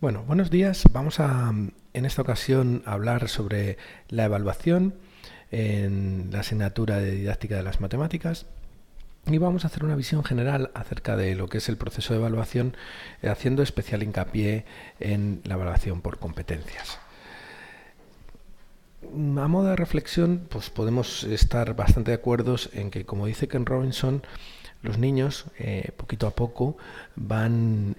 Bueno, buenos días. Vamos a, en esta ocasión, hablar sobre la evaluación en la asignatura de didáctica de las matemáticas y vamos a hacer una visión general acerca de lo que es el proceso de evaluación, haciendo especial hincapié en la evaluación por competencias. A modo de reflexión, pues podemos estar bastante de acuerdo en que, como dice Ken Robinson, los niños poquito a poco van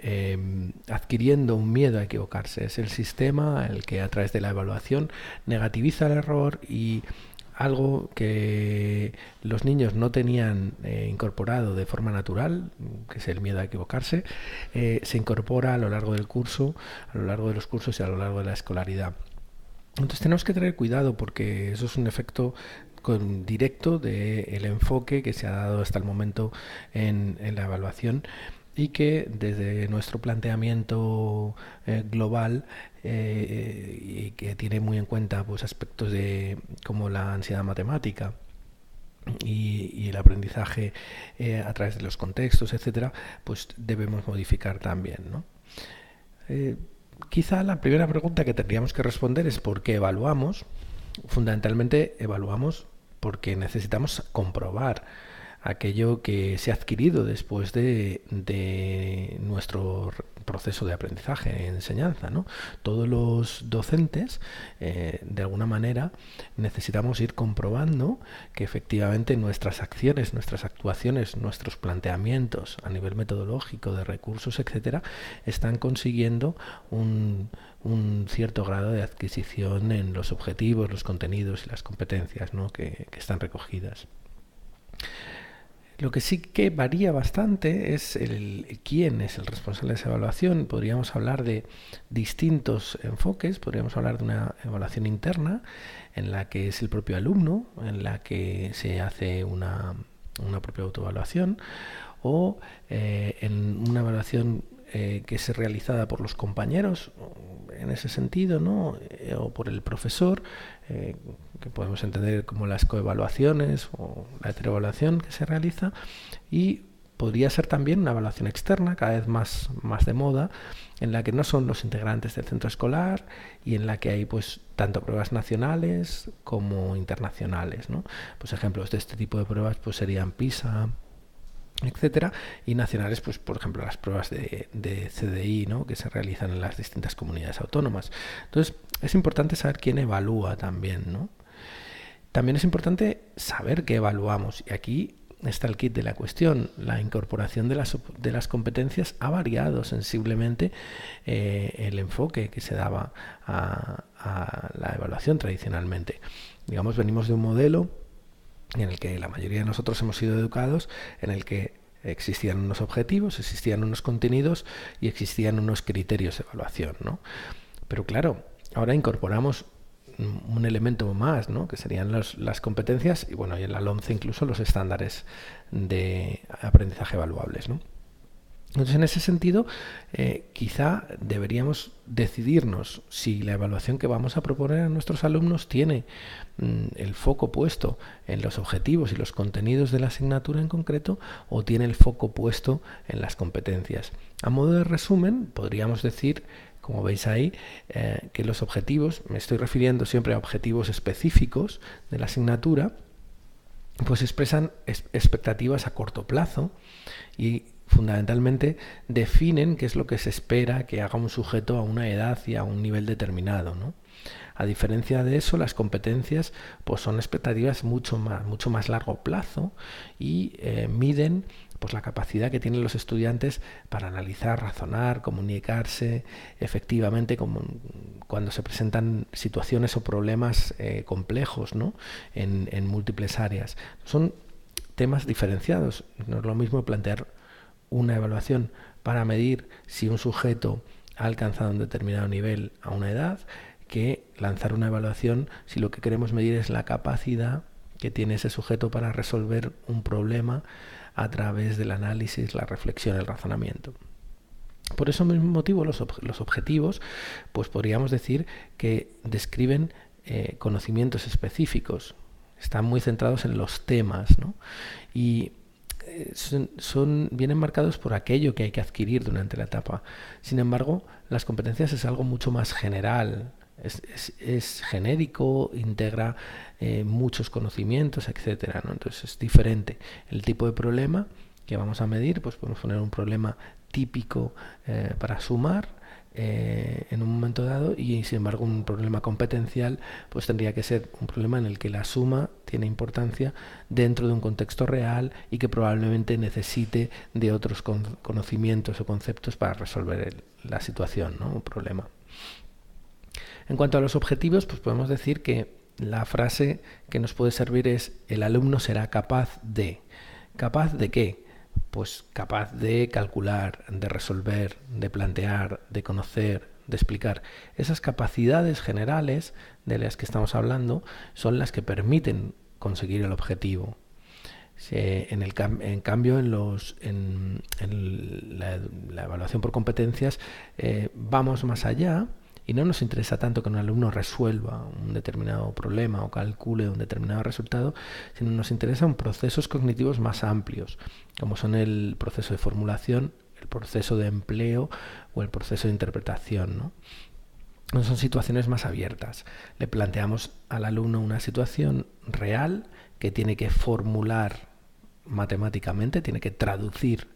adquiriendo un miedo a equivocarse. Es el sistema el que a través de la evaluación negativiza el error y algo que los niños no tenían incorporado de forma natural, que es el miedo a equivocarse, se incorpora a lo largo del curso, a lo largo de los cursos y a lo largo de la escolaridad. Entonces tenemos que tener cuidado porque eso es un efecto directo del enfoque que se ha dado hasta el momento en la evaluación y que desde nuestro planteamiento global y que tiene muy en cuenta pues aspectos como la ansiedad matemática y el aprendizaje a través de los contextos, etcétera, pues debemos modificar también, ¿no? Quizá la primera pregunta que tendríamos que responder es ¿por qué evaluamos? Fundamentalmente evaluamos porque necesitamos comprobar aquello que se ha adquirido después de nuestro proceso de aprendizaje, de enseñanza, ¿no? Todos los docentes, de alguna manera, necesitamos ir comprobando que efectivamente nuestras acciones, nuestras actuaciones, nuestros planteamientos a nivel metodológico, de recursos, etcétera, están consiguiendo un cierto grado de adquisición en los objetivos, los contenidos y las competencias, ¿no? que están recogidas. Lo que sí que varía bastante es quién es el responsable de esa evaluación. Podríamos hablar de distintos enfoques, podríamos hablar de una evaluación interna en la que es el propio alumno, en la que se hace una propia autoevaluación, o en una evaluación que es realizada por los compañeros, en ese sentido, ¿no? O por el profesor, que podemos entender como las coevaluaciones o la heteroevaluación que se realiza, y podría ser también una evaluación externa, cada vez más de moda, en la que no son los integrantes del centro escolar y en la que hay pues tanto pruebas nacionales como internacionales, ¿no? Pues ejemplos de este tipo de pruebas pues serían PISA, etcétera, y nacionales, pues por ejemplo las pruebas de CDI, ¿no? que se realizan en las distintas comunidades autónomas. Entonces es importante saber quién evalúa también, ¿no? También es importante saber qué evaluamos, y aquí está el kit de la cuestión. La incorporación de las competencias ha variado sensiblemente el enfoque que se daba a la evaluación tradicionalmente. Digamos, venimos de un modelo en el que la mayoría de nosotros hemos sido educados, en el que existían unos objetivos, existían unos contenidos y existían unos criterios de evaluación, ¿no? Pero claro, ahora incorporamos un elemento más, ¿no? que serían las competencias y bueno, y en la LOMCE incluso los estándares de aprendizaje evaluables, ¿no? Entonces, en ese sentido, quizá deberíamos decidirnos si la evaluación que vamos a proponer a nuestros alumnos tiene el foco puesto en los objetivos y los contenidos de la asignatura en concreto o tiene el foco puesto en las competencias. A modo de resumen, podríamos decir, como veis ahí, que los objetivos, me estoy refiriendo siempre a objetivos específicos de la asignatura, pues expresan expectativas a corto plazo y fundamentalmente definen qué es lo que se espera que haga un sujeto a una edad y a un nivel determinado, ¿no? A diferencia de eso, las competencias pues son expectativas mucho más largo plazo y miden pues la capacidad que tienen los estudiantes para analizar, razonar, comunicarse efectivamente cuando se presentan situaciones o problemas complejos, ¿no? en múltiples áreas. Son temas diferenciados. No es lo mismo plantear una evaluación para medir si un sujeto ha alcanzado un determinado nivel a una edad que lanzar una evaluación si lo que queremos medir es la capacidad que tiene ese sujeto para resolver un problema a través del análisis, la reflexión, el razonamiento. Por ese mismo motivo los objetivos pues podríamos decir que describen conocimientos específicos, están muy centrados en los temas, ¿no? Y vienen marcados por aquello que hay que adquirir durante la etapa. Sin embargo, las competencias es algo mucho más general, es genérico, integra muchos conocimientos, etcétera, ¿no? Entonces es diferente el tipo de problema que vamos a medir. Pues podemos poner un problema típico para sumar en un momento dado, y sin embargo un problema competencial pues tendría que ser un problema en el que la suma tiene importancia dentro de un contexto real y que probablemente necesite de otros conocimientos o conceptos para resolver la situación, ¿no? Un problema. En cuanto a los objetivos, pues podemos decir que la frase que nos puede servir es: el alumno será capaz de. ¿Capaz de qué? Pues capaz de calcular, de resolver, de plantear, de conocer, de explicar. Esas capacidades generales de las que estamos hablando son las que permiten conseguir el objetivo. En cambio, en la evaluación por competencias vamos más allá. Y no nos interesa tanto que un alumno resuelva un determinado problema o calcule un determinado resultado, sino nos interesan procesos cognitivos más amplios, como son el proceso de formulación, el proceso de empleo o el proceso de interpretación, ¿no? Son situaciones más abiertas. Le planteamos al alumno una situación real que tiene que formular matemáticamente, tiene que traducir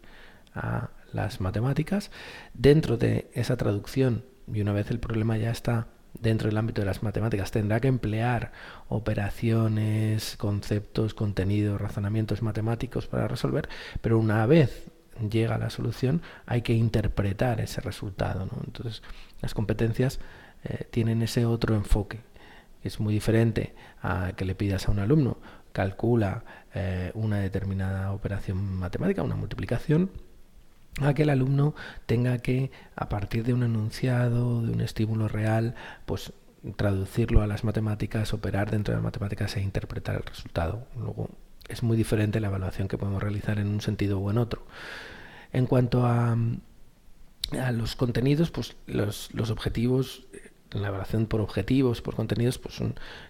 a las matemáticas. Dentro de esa traducción, y una vez el problema ya está dentro del ámbito de las matemáticas, tendrá que emplear operaciones, conceptos, contenidos, razonamientos matemáticos para resolver, pero una vez llega a la solución hay que interpretar ese resultado, ¿no? Entonces las competencias tienen ese otro enfoque. Es muy diferente a que le pidas a un alumno calcula una determinada operación matemática, una multiplicación, a que el alumno tenga que, a partir de un enunciado, de un estímulo real, pues traducirlo a las matemáticas, operar dentro de las matemáticas e interpretar el resultado. Luego es muy diferente la evaluación que podemos realizar en un sentido o en otro. En cuanto a los contenidos, pues los objetivos, la evaluación por objetivos, por contenidos, pues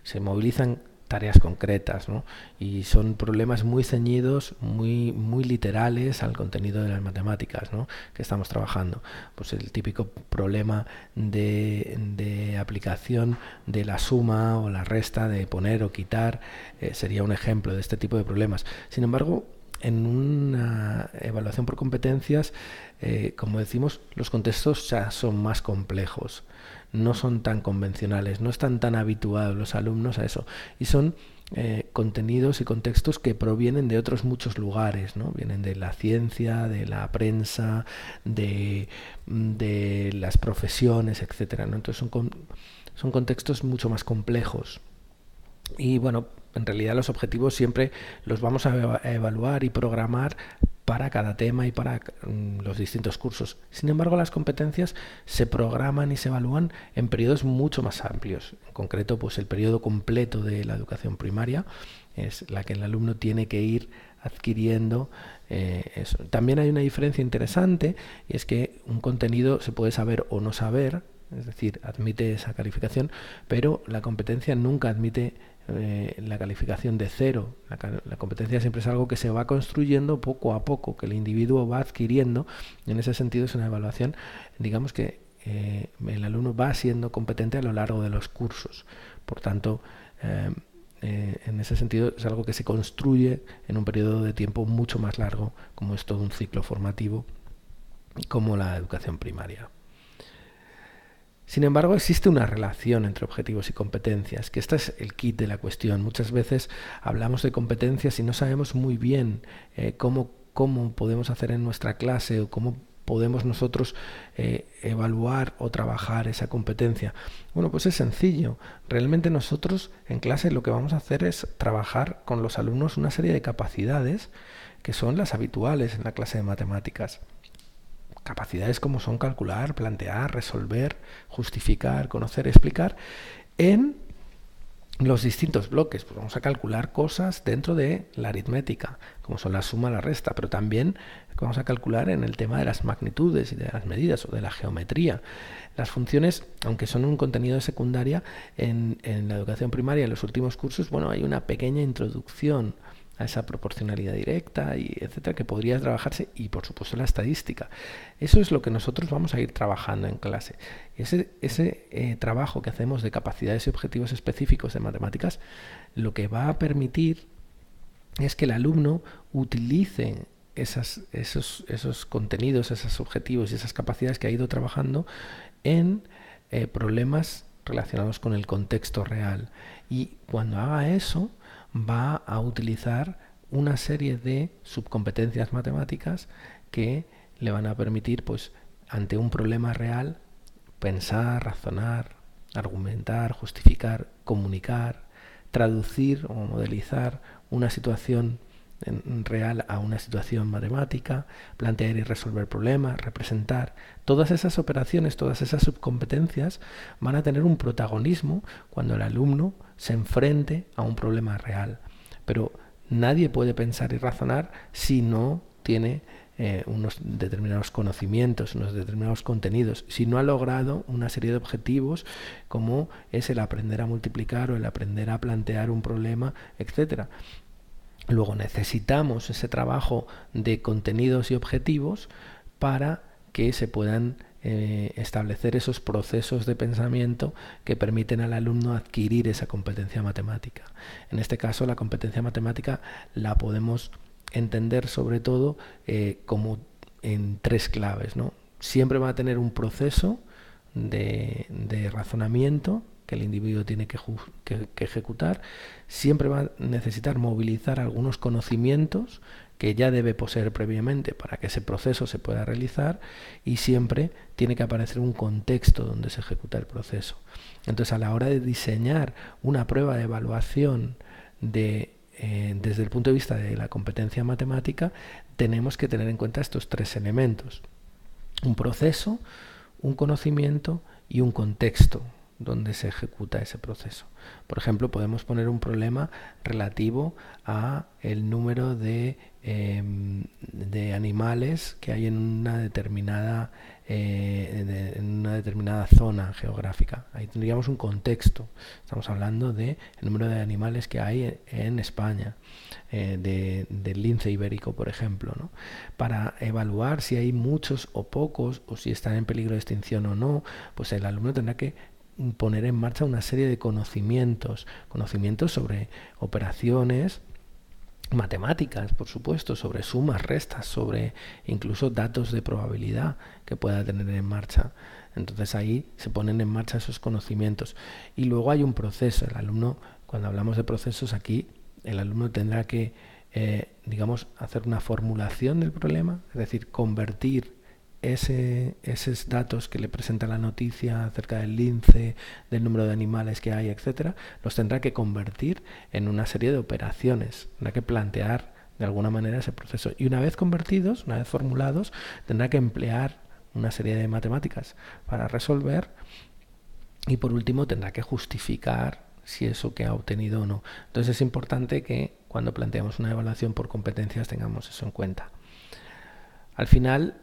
se movilizan tareas concretas, ¿no? Y son problemas muy ceñidos, muy literales al contenido de las matemáticas, ¿no?, que estamos trabajando. Pues el típico problema de aplicación de la suma o la resta, de poner o quitar, sería un ejemplo de este tipo de problemas. Sin embargo, en una evaluación por competencias, como decimos, los contextos ya son más complejos, no son tan convencionales, no están tan habituados los alumnos a eso, y son contenidos y contextos que provienen de otros muchos lugares, ¿no? Vienen de la ciencia, de la prensa, de las profesiones, etcétera, ¿no? Entonces son contextos mucho más complejos. Y bueno, en realidad los objetivos siempre los vamos a evaluar y programar para cada tema y para los distintos cursos. Sin embargo, las competencias se programan y se evalúan en periodos mucho más amplios. En concreto, pues el periodo completo de la educación primaria es la que el alumno tiene que ir adquiriendo eso. También hay una diferencia interesante, y es que un contenido se puede saber o no saber, es decir, admite esa calificación, pero la competencia nunca admite la calificación de 0. La competencia siempre es algo que se va construyendo poco a poco, que el individuo va adquiriendo. En ese sentido es una evaluación, digamos que el alumno va siendo competente a lo largo de los cursos. Por tanto, en ese sentido es algo que se construye en un periodo de tiempo mucho más largo, como es todo un ciclo formativo, como la educación primaria. Sin embargo, existe una relación entre objetivos y competencias, que este es el kit de la cuestión. Muchas veces hablamos de competencias y no sabemos muy bien cómo podemos hacer en nuestra clase o cómo podemos nosotros evaluar o trabajar esa competencia. Bueno, pues es sencillo. Realmente nosotros en clase lo que vamos a hacer es trabajar con los alumnos una serie de capacidades que son las habituales en la clase de matemáticas. Capacidades como son calcular, plantear, resolver, justificar, conocer, explicar en los distintos bloques. Pues vamos a calcular cosas dentro de la aritmética, como son la suma, la resta, pero también vamos a calcular en el tema de las magnitudes y de las medidas o de la geometría. Las funciones, aunque son un contenido de secundaria, en la educación primaria, en los últimos cursos, bueno, hay una pequeña introducción a esa proporcionalidad directa, y etcétera, que podría trabajarse, y por supuesto la estadística. Eso es lo que nosotros vamos a ir trabajando en clase. Ese trabajo que hacemos de capacidades y objetivos específicos de matemáticas, lo que va a permitir es que el alumno utilice esos contenidos, esos objetivos y esas capacidades que ha ido trabajando en problemas relacionados con el contexto real. Y cuando haga eso, va a utilizar una serie de subcompetencias matemáticas que le van a permitir, pues, ante un problema real, pensar, razonar, argumentar, justificar, comunicar, traducir o modelizar una situación real a una situación matemática, plantear y resolver problemas, representar. Todas esas operaciones, todas esas subcompetencias van a tener un protagonismo cuando el alumno se enfrente a un problema real. Pero nadie puede pensar y razonar si no tiene unos determinados conocimientos, unos determinados contenidos, si no ha logrado una serie de objetivos como es el aprender a multiplicar o el aprender a plantear un problema, etcétera. Luego necesitamos ese trabajo de contenidos y objetivos para que se puedan establecer esos procesos de pensamiento que permiten al alumno adquirir esa competencia matemática. En este caso, la competencia matemática la podemos entender sobre todo como en tres claves, ¿no? Siempre va a tener un proceso de razonamiento que el individuo tiene que ejecutar, siempre va a necesitar movilizar algunos conocimientos que ya debe poseer previamente para que ese proceso se pueda realizar, y siempre tiene que aparecer un contexto donde se ejecuta el proceso. Entonces, a la hora de diseñar una prueba de evaluación desde el punto de vista de la competencia matemática, tenemos que tener en cuenta estos tres elementos: un proceso, un conocimiento y un contexto donde se ejecuta ese proceso. Por ejemplo, podemos poner un problema relativo a el número de animales que hay en una determinada zona geográfica. Ahí tendríamos un contexto. Estamos hablando de el número de animales que hay en España, del lince ibérico, por ejemplo, ¿no? Para evaluar si hay muchos o pocos, o si están en peligro de extinción o no, pues el alumno tendrá que poner en marcha una serie de conocimientos sobre operaciones matemáticas, por supuesto, sobre sumas, restas, sobre incluso datos de probabilidad que pueda tener en marcha. Entonces ahí se ponen en marcha esos conocimientos. Y luego hay un proceso. El alumno, cuando hablamos de procesos aquí, el alumno tendrá que, hacer una formulación del problema, es decir, convertir esos datos que le presenta la noticia acerca del lince, del número de animales que hay, etcétera, los tendrá que convertir en una serie de operaciones. Tendrá que plantear de alguna manera ese proceso. Y una vez convertidos, una vez formulados, tendrá que emplear una serie de matemáticas para resolver. Y por último, tendrá que justificar si eso que ha obtenido o no. Entonces es importante que cuando planteamos una evaluación por competencias tengamos eso en cuenta. Al final,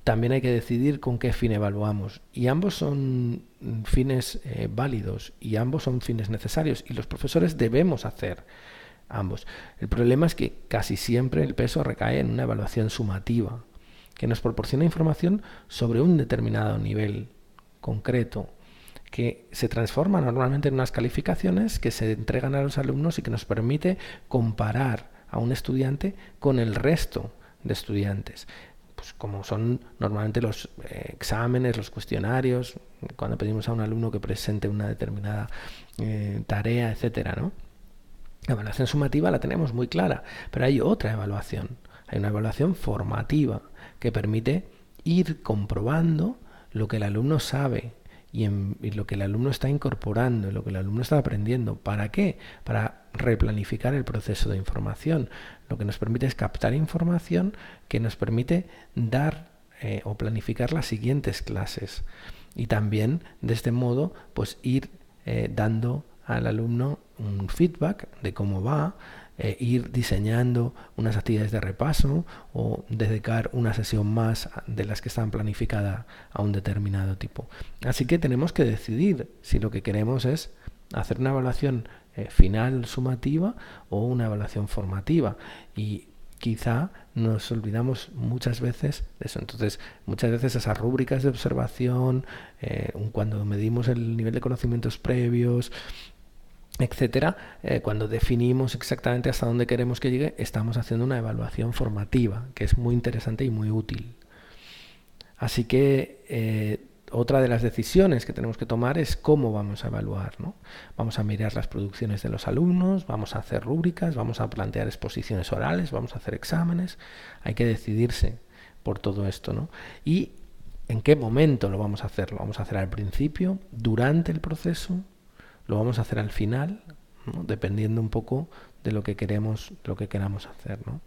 también hay que decidir con qué fin evaluamos, y ambos son fines válidos, y ambos son fines necesarios, y los profesores debemos hacer ambos. El problema es que casi siempre el peso recae en una evaluación sumativa, que nos proporciona información sobre un determinado nivel concreto, que se transforma normalmente en unas calificaciones que se entregan a los alumnos y que nos permite comparar a un estudiante con el resto de estudiantes. Pues como son normalmente los exámenes, los cuestionarios, cuando pedimos a un alumno que presente una determinada tarea, etcétera, ¿no? La evaluación sumativa la tenemos muy clara, pero hay otra evaluación. Hay una evaluación formativa que permite ir comprobando lo que el alumno sabe y lo que el alumno está incorporando, lo que el alumno está aprendiendo. ¿Para qué? Para replanificar el proceso de información. Lo que nos permite es captar información que nos permite dar o planificar las siguientes clases. Y también, de este modo, pues ir dando al alumno un feedback de cómo va, ir diseñando unas actividades de repaso o dedicar una sesión más de las que están planificadas a un determinado tipo. Así que tenemos que decidir si lo que queremos es hacer una evaluación final sumativa o una evaluación formativa, y quizá nos olvidamos muchas veces de eso. Entonces, muchas veces esas rúbricas de observación, cuando medimos el nivel de conocimientos previos, etcétera, cuando definimos exactamente hasta dónde queremos que llegue, estamos haciendo una evaluación formativa, que es muy interesante y muy útil. Así que otra de las decisiones que tenemos que tomar es cómo vamos a evaluar, ¿no? Vamos a mirar las producciones de los alumnos, vamos a hacer rúbricas, vamos a plantear exposiciones orales, vamos a hacer exámenes. Hay que decidirse por todo esto, ¿no? Y en qué momento lo vamos a hacer. ¿Lo vamos a hacer al principio, durante el proceso? ¿Lo vamos a hacer al final? ¿No? Dependiendo un poco de lo que queramos hacer, ¿no?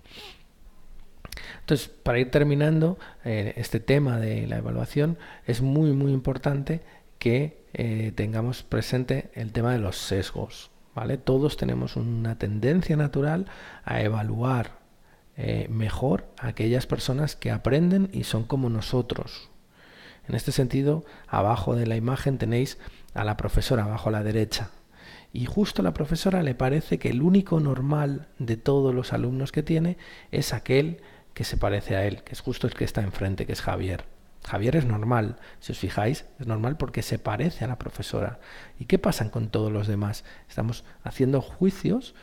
Entonces, para ir terminando este tema de la evaluación, es muy muy importante que tengamos presente el tema de los sesgos, ¿vale? Todos tenemos una tendencia natural a evaluar mejor a aquellas personas que aprenden y son como nosotros. En este sentido, abajo de la imagen tenéis a la profesora, abajo a la derecha. Y justo a la profesora le parece que el único normal de todos los alumnos que tiene es aquel que se parece a él, que es justo el que está enfrente, que es Javier. Javier es normal, si os fijáis, es normal porque se parece a la profesora. ¿Y qué pasa con todos los demás? Estamos haciendo juicios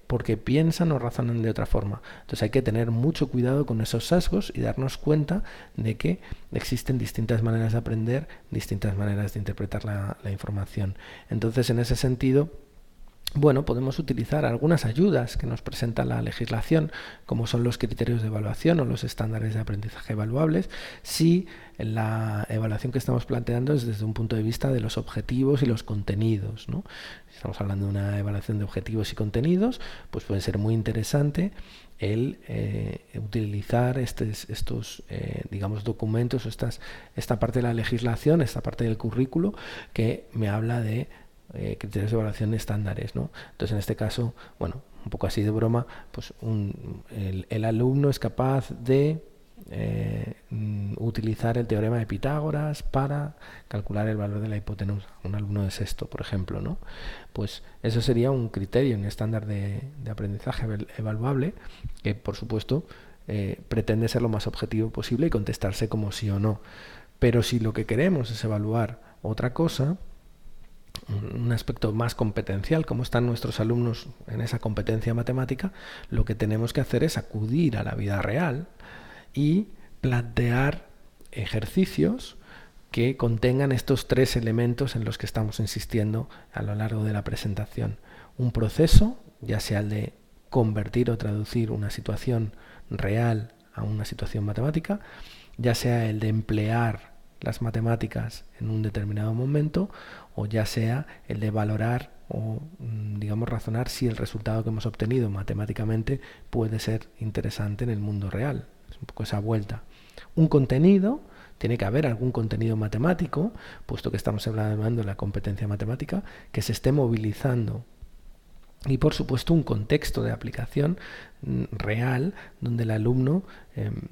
porque piensan o razonan de otra forma. Entonces hay que tener mucho cuidado con esos sesgos y darnos cuenta de que existen distintas maneras de aprender, distintas maneras de interpretar la información. Entonces, en ese sentido, bueno, podemos utilizar algunas ayudas que nos presenta la legislación, como son los criterios de evaluación o los estándares de aprendizaje evaluables, si la evaluación que estamos planteando es desde un punto de vista de los objetivos y los contenidos, ¿no? Si estamos hablando de una evaluación de objetivos y contenidos, pues puede ser muy interesante el utilizar estos digamos, documentos, esta parte de la legislación, esta parte del currículo que me habla de criterios de evaluación estándares, ¿no? Entonces, en este caso, bueno, un poco así de broma, pues el alumno es capaz de utilizar el teorema de Pitágoras para calcular el valor de la hipotenusa. Un alumno de sexto, por ejemplo, ¿no? Pues eso sería un criterio, un estándar de aprendizaje evaluable que, por supuesto, pretende ser lo más objetivo posible y contestarse como sí o no. Pero si lo que queremos es evaluar otra cosa, un aspecto más competencial, cómo están nuestros alumnos en esa competencia matemática, lo que tenemos que hacer es acudir a la vida real y plantear ejercicios que contengan estos tres elementos en los que estamos insistiendo a lo largo de la presentación. Un proceso, ya sea el de convertir o traducir una situación real a una situación matemática, ya sea el de emplear las matemáticas en un determinado momento, o ya sea el de valorar o, digamos, razonar si el resultado que hemos obtenido matemáticamente puede ser interesante en el mundo real. Es un poco esa vuelta. Un contenido, tiene que haber algún contenido matemático, puesto que estamos hablando de la competencia matemática, que se esté movilizando. Y por supuesto un contexto de aplicación real donde el alumno,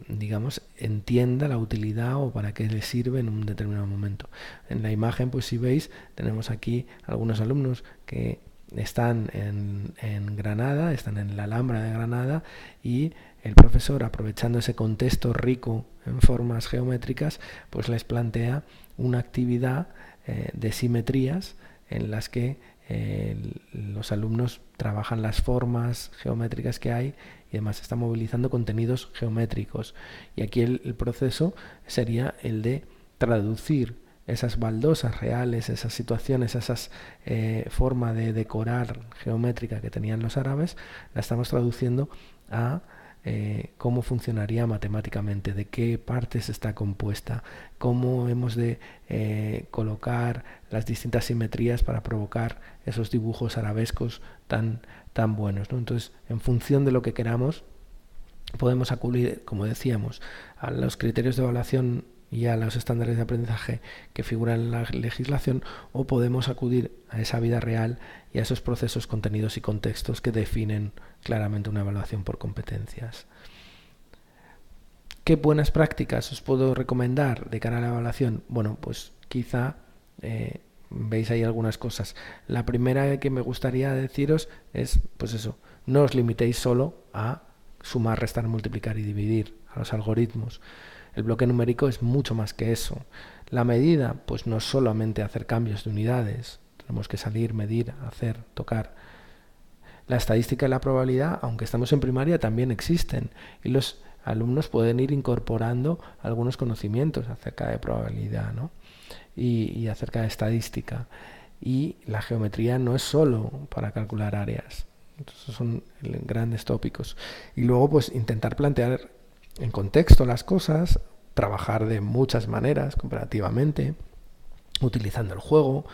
digamos, entienda la utilidad o para qué le sirve en un determinado momento. En la imagen, pues si veis, tenemos aquí algunos alumnos que están en Granada, están en la Alhambra de Granada, y el profesor, aprovechando ese contexto rico en formas geométricas, pues les plantea una actividad de simetrías en las que los alumnos trabajan las formas geométricas que hay y además están movilizando contenidos geométricos. Y aquí el proceso sería el de traducir esas baldosas reales, esas situaciones, esas forma de decorar geométrica que tenían los árabes, la estamos traduciendo a cómo funcionaría matemáticamente, de qué partes está compuesta, cómo hemos de colocar las distintas simetrías para provocar esos dibujos arabescos tan buenos, ¿no? Entonces, en función de lo que queramos, podemos acudir, como decíamos, a los criterios de evaluación y a los estándares de aprendizaje que figuran en la legislación, o podemos acudir a esa vida real y a esos procesos, contenidos y contextos que definen claramente una evaluación por competencias. ¿Qué buenas prácticas os puedo recomendar de cara a la evaluación? Bueno, pues quizá veis ahí algunas cosas. La primera que me gustaría deciros es, pues eso, no os limitéis solo a sumar, restar, multiplicar y dividir, a los algoritmos. El bloque numérico es mucho más que eso. La medida, pues no es solamente hacer cambios de unidades, tenemos que salir, medir, hacer, tocar. La estadística y la probabilidad, aunque estamos en primaria, también existen y los alumnos pueden ir incorporando algunos conocimientos acerca de probabilidad, ¿no? y acerca de estadística. Y la geometría no es solo para calcular áreas. Esos son grandes tópicos. Y luego pues intentar plantear en contexto las cosas, trabajar de muchas maneras comparativamente, utilizando el juego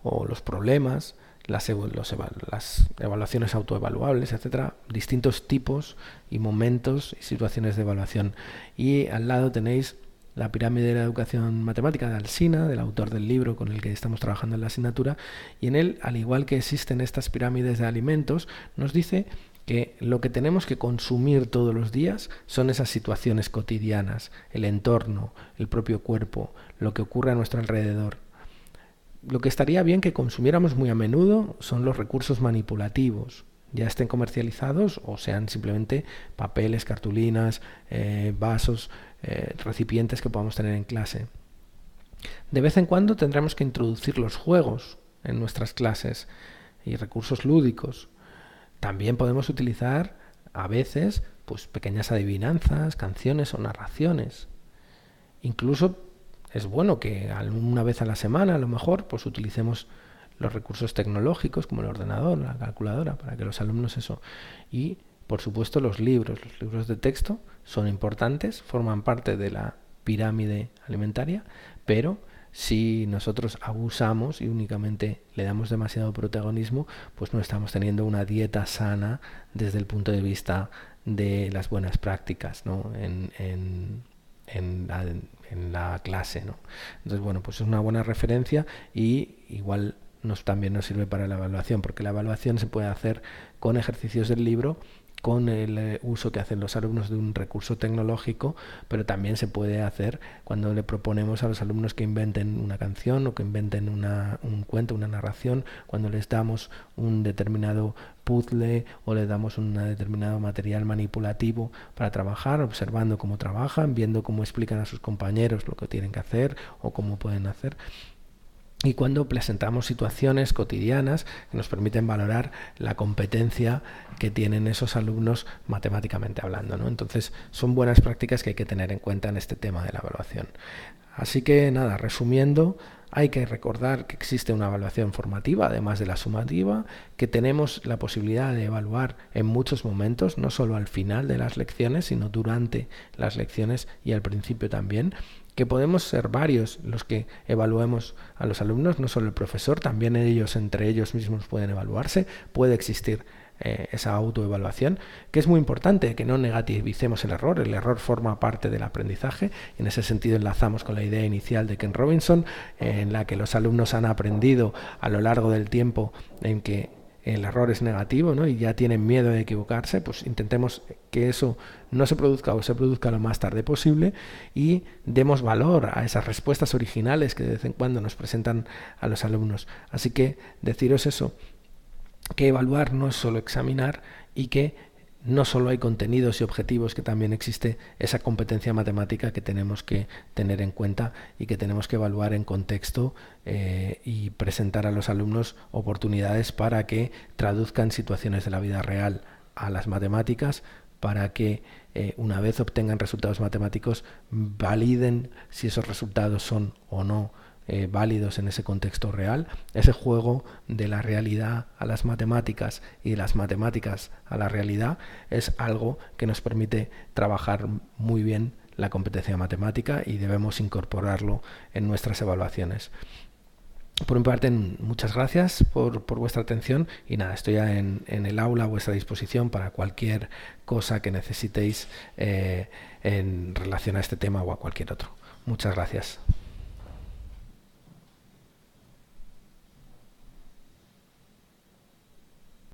o los problemas, las evaluaciones autoevaluables, etcétera, distintos tipos y momentos y situaciones de evaluación. Y al lado tenéis la pirámide de la educación matemática de Alsina, del autor del libro con el que estamos trabajando en la asignatura, y en él, al igual que existen estas pirámides de alimentos, nos dice que lo que tenemos que consumir todos los días son esas situaciones cotidianas, el entorno, el propio cuerpo, lo que ocurre a nuestro alrededor. Lo que estaría bien que consumiéramos muy a menudo son los recursos manipulativos, ya estén comercializados o sean simplemente papeles, cartulinas, vasos, recipientes que podamos tener en clase. De vez en cuando tendremos que introducir los juegos en nuestras clases y recursos lúdicos. También podemos utilizar a veces pues pequeñas adivinanzas, canciones o narraciones. Incluso es bueno que una vez a la semana a lo mejor pues utilicemos los recursos tecnológicos como el ordenador, la calculadora, para que los alumnos eso. Y por supuesto los libros de texto son importantes, forman parte de la pirámide alimentaria, pero si nosotros abusamos y únicamente le damos demasiado protagonismo, pues no estamos teniendo una dieta sana desde el punto de vista de las buenas prácticas, ¿no? en la clase, ¿no? Entonces, bueno, pues es una buena referencia y igual también nos sirve para la evaluación, porque la evaluación se puede hacer con ejercicios del libro, con el uso que hacen los alumnos de un recurso tecnológico, pero también se puede hacer cuando le proponemos a los alumnos que inventen una canción o que inventen un cuento, una narración, cuando les damos un determinado puzzle o les damos un determinado material manipulativo para trabajar, observando cómo trabajan, viendo cómo explican a sus compañeros lo que tienen que hacer o cómo pueden hacer. Y cuando presentamos situaciones cotidianas que nos permiten valorar la competencia que tienen esos alumnos matemáticamente hablando, ¿no? Entonces son buenas prácticas que hay que tener en cuenta en este tema de la evaluación. Así que nada, resumiendo, hay que recordar que existe una evaluación formativa, además de la sumativa, que tenemos la posibilidad de evaluar en muchos momentos, no solo al final de las lecciones, sino durante las lecciones y al principio también, que podemos ser varios los que evaluemos a los alumnos, no solo el profesor, también ellos entre ellos mismos pueden evaluarse, puede existir esa autoevaluación, que es muy importante que no negativicemos el error forma parte del aprendizaje, y en ese sentido enlazamos con la idea inicial de Ken Robinson, en la que los alumnos han aprendido a lo largo del tiempo en que el error es negativo, ¿no? Y ya tienen miedo de equivocarse, pues intentemos que eso no se produzca o se produzca lo más tarde posible y demos valor a esas respuestas originales que de vez en cuando nos presentan a los alumnos. Así que deciros eso, que evaluar no es solo examinar y que no solo hay contenidos y objetivos, que también existe esa competencia matemática que tenemos que tener en cuenta y que tenemos que evaluar en contexto y presentar a los alumnos oportunidades para que traduzcan situaciones de la vida real a las matemáticas, para que una vez obtengan resultados matemáticos validen si esos resultados son o no válidos en ese contexto real. Ese juego de la realidad a las matemáticas y de las matemáticas a la realidad es algo que nos permite trabajar muy bien la competencia matemática y debemos incorporarlo en nuestras evaluaciones. Por mi parte, muchas gracias por vuestra atención y nada, estoy en el aula a vuestra disposición para cualquier cosa que necesitéis en relación a este tema o a cualquier otro. Muchas gracias.